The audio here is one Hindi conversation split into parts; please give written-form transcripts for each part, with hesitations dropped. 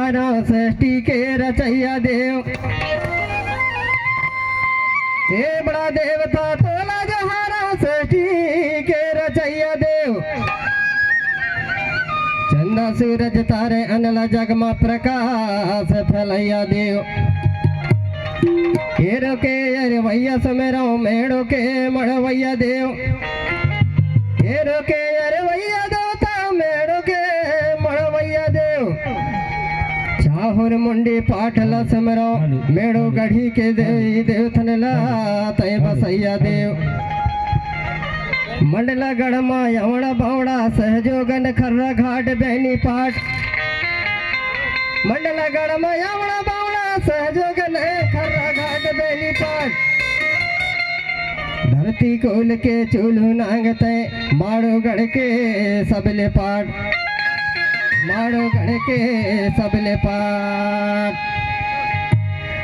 जोहारा सृष्टि के रचैया देव। हे बड़ा देवता तोला जोहारा सृष्टि के रचैया देव। चंदा सूरज तारे अनल जगमा प्रकाश फैलैया देव। हेरो के अरवैया समेरो मेड़ो के मड़वैया देव। हेरो के अरवैया देवता मेड़ो के मड़वैया देव। चाहुर मुंडी पाठला समरो मेड़ो गढ़ी के देवी देवथन ला तय बसैया देव। मंडला गढ़मा यवड़ा बावड़ा सहजोगन खर्रा घाट बहनी पाठ। मंडला गढ़मा यवड़ा बावड़ा सहजोगन खर्रा घाट बहनी पाठ। धरती कोल के चूल्हू नांगते माड़ो गढ़ के सबले पाठ। माड़ो गढ़ के सबले पाठ।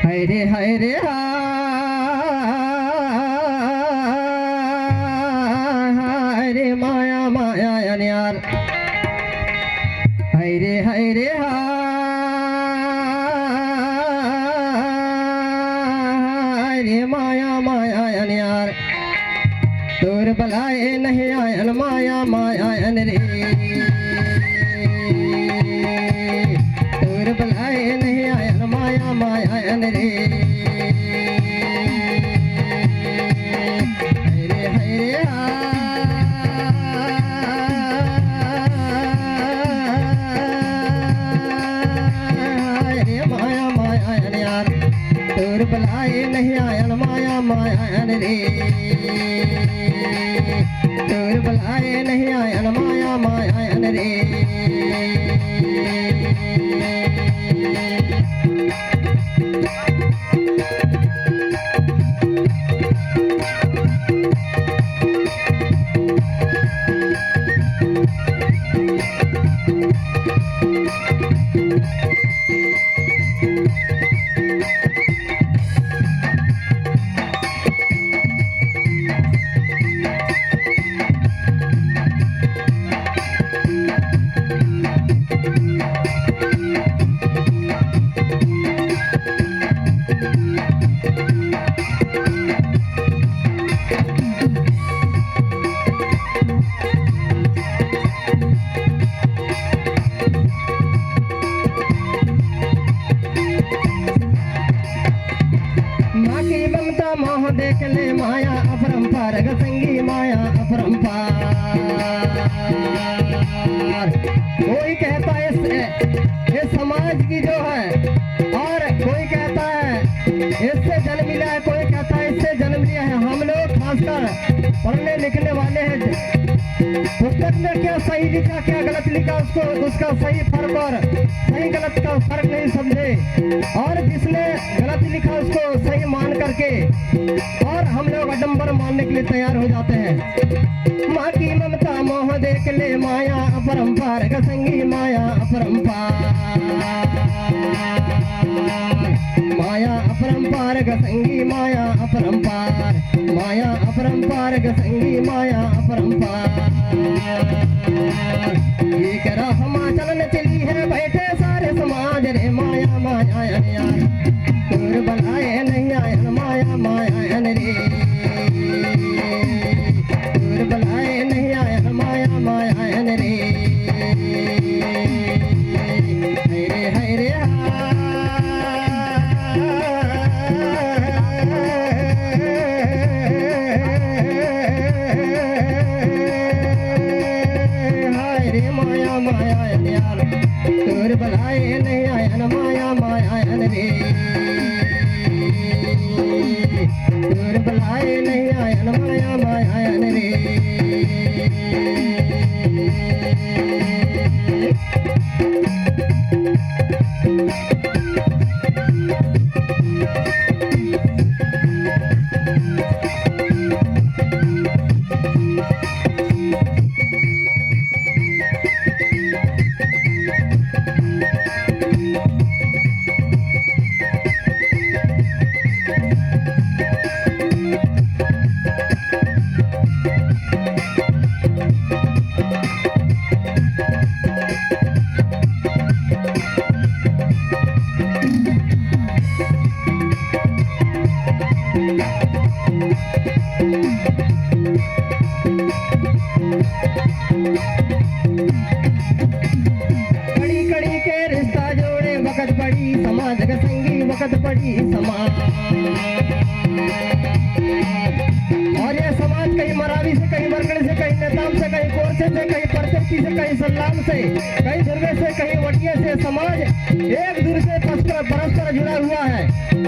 हाय रे हा हाय रे माया माया अनियार। हाय रे हा हाय रे माया माया अनियार। तोर बलाए नहीं आयन माया माया अन रे। तोर बलाए नहीं आयन माया माया अन रे। हरे हा हरे माया माया अन यार। तोर बलाए नहीं आयन माया माया अन रे। तोर बलाए नहीं आयन माया माया अन रे। मोह देख ले माया अपरंपार गसंगी माया अपरंपार। कोई कहता है ये समाज की जो है, और कोई कहता है इससे जन्म मिला है, कोई कहता है इससे जन्म लिया है। हम लोग खासकर पढ़ने लिखने वाले हैं। पुस्तक में क्या सही लिखा क्या गलत लिखा उसका सही फर्क और सही गलत का फर्क नहीं समझे, और जिसने गलत लिखा उसको सही मान करके और हम लोग आडंबर मानने के लिए तैयार हो जाते हैं। माँ की ममता मोह देख ले माया अपरंपार गसंगी माया अपरंपार। माया अपरंपार गसंगी माया अपरंपार। माया अपरंपार गसंगी माया अपरंपार। ये करा हिमाचल ने चली है बैठे सारे समाज रे माया माया यार। तोर बनाए नहीं आयन माया माया रे। तोर बनाए नहीं आयन माया माया रे। हरे हरे माया माया यार। तोर बनाए नहीं आयन माया माया रे। तोर बनाए नहीं आयन माया माया रे। समाज का संगी वक्त पड़ी समाज। और ये समाज कहीं मरावी से, कहीं मरकड़ से, कहीं नेताम से, कहीं कोरसे से, कहीं परचट्टी से, कहीं सल्लाम से, कहीं दुर्गे से, कहीं वटिये से समाज एक दूसरे से परस्पर जुड़ा हुआ है।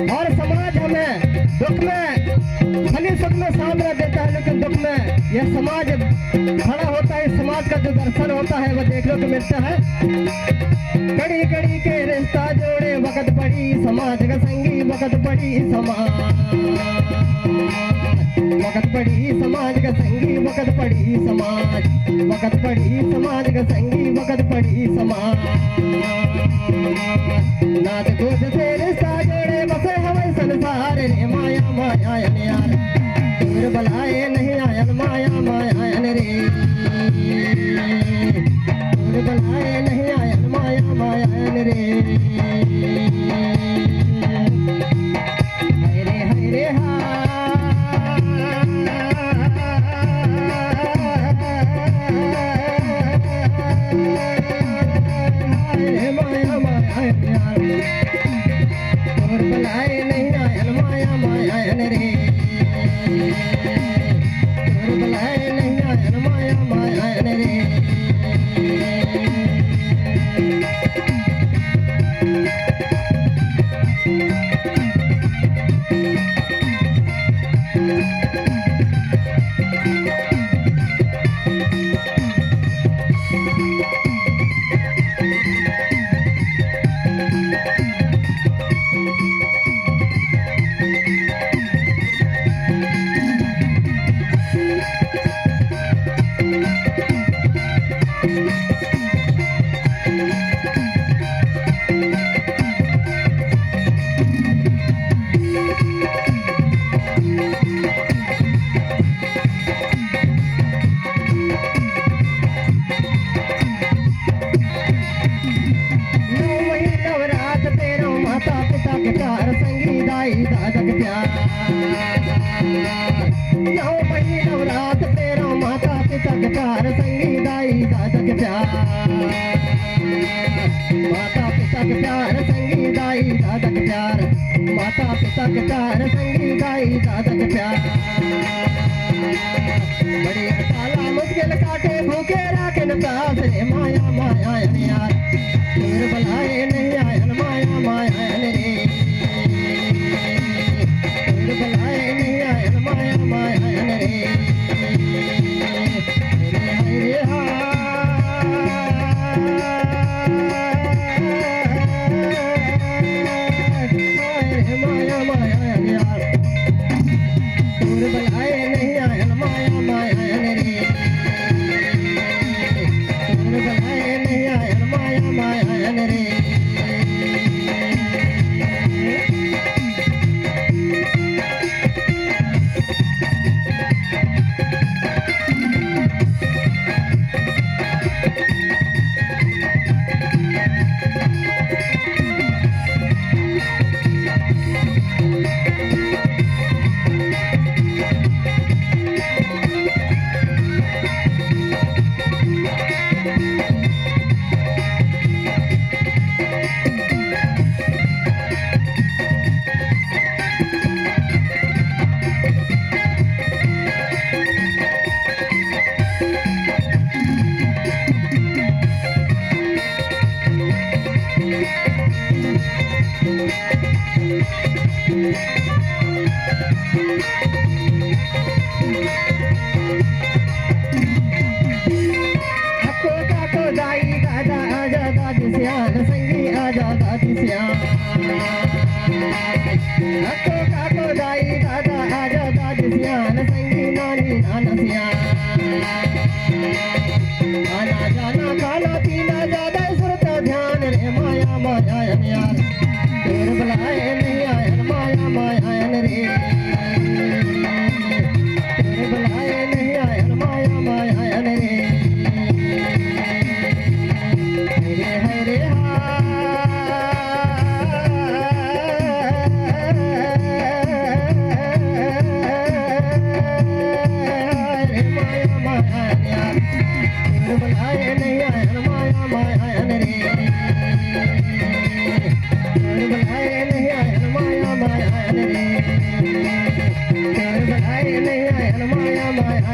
और समाज हमें दुख में खाली सुख में साथ रह देता है, लेकिन दुख में यह समाज खड़ा होता है। समाज का जो दर्शन होता है वह देखने को मिलता है। कड़ी कड़ी के रिश्ता जोड़े वक्त पड़ी समाज का संगी वक्त पड़ी समाज। वक्त पड़ी समाज का संगी वक्त पड़ी समाज। वक्त पड़ी समाज का संगी वक्त पड़ी समाज। नाथ गोद से रिश्ता जोड़े बसे हमें संसार रे माया माया यार। दूर बलाए नहीं आयन माया माया रे। दूर बलाए नहीं आयन माया माया रे। हरे हरे हा माया माया यार। दूर बलाए नहीं आयन माया माया रे। दूर बलाए नहीं आयन माया माया रे। माता पिता के प्यार संगी दाई दादा के प्यार। बड़ी ताला मुश्किल काटे भूखे राखे न प्यास रे माया माया यार। दूर बलाए नहीं आयन माया माया रे। दूर बलाए नहीं आयन माया माया रे। हरे हा माया माया यार। दूर बलाए नहीं आयन माया माया रे। दूर बलाए नहीं आयन माया माया रे।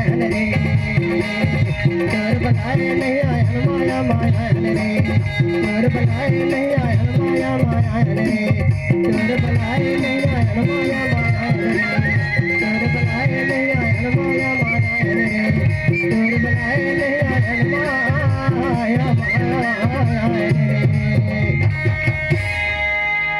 मायन रे चोर बनाए नहीं आयन माया मायन रे चोर बनाए नहीं आयन माया मायन रे चोर बनाए नहीं आयन माया मायन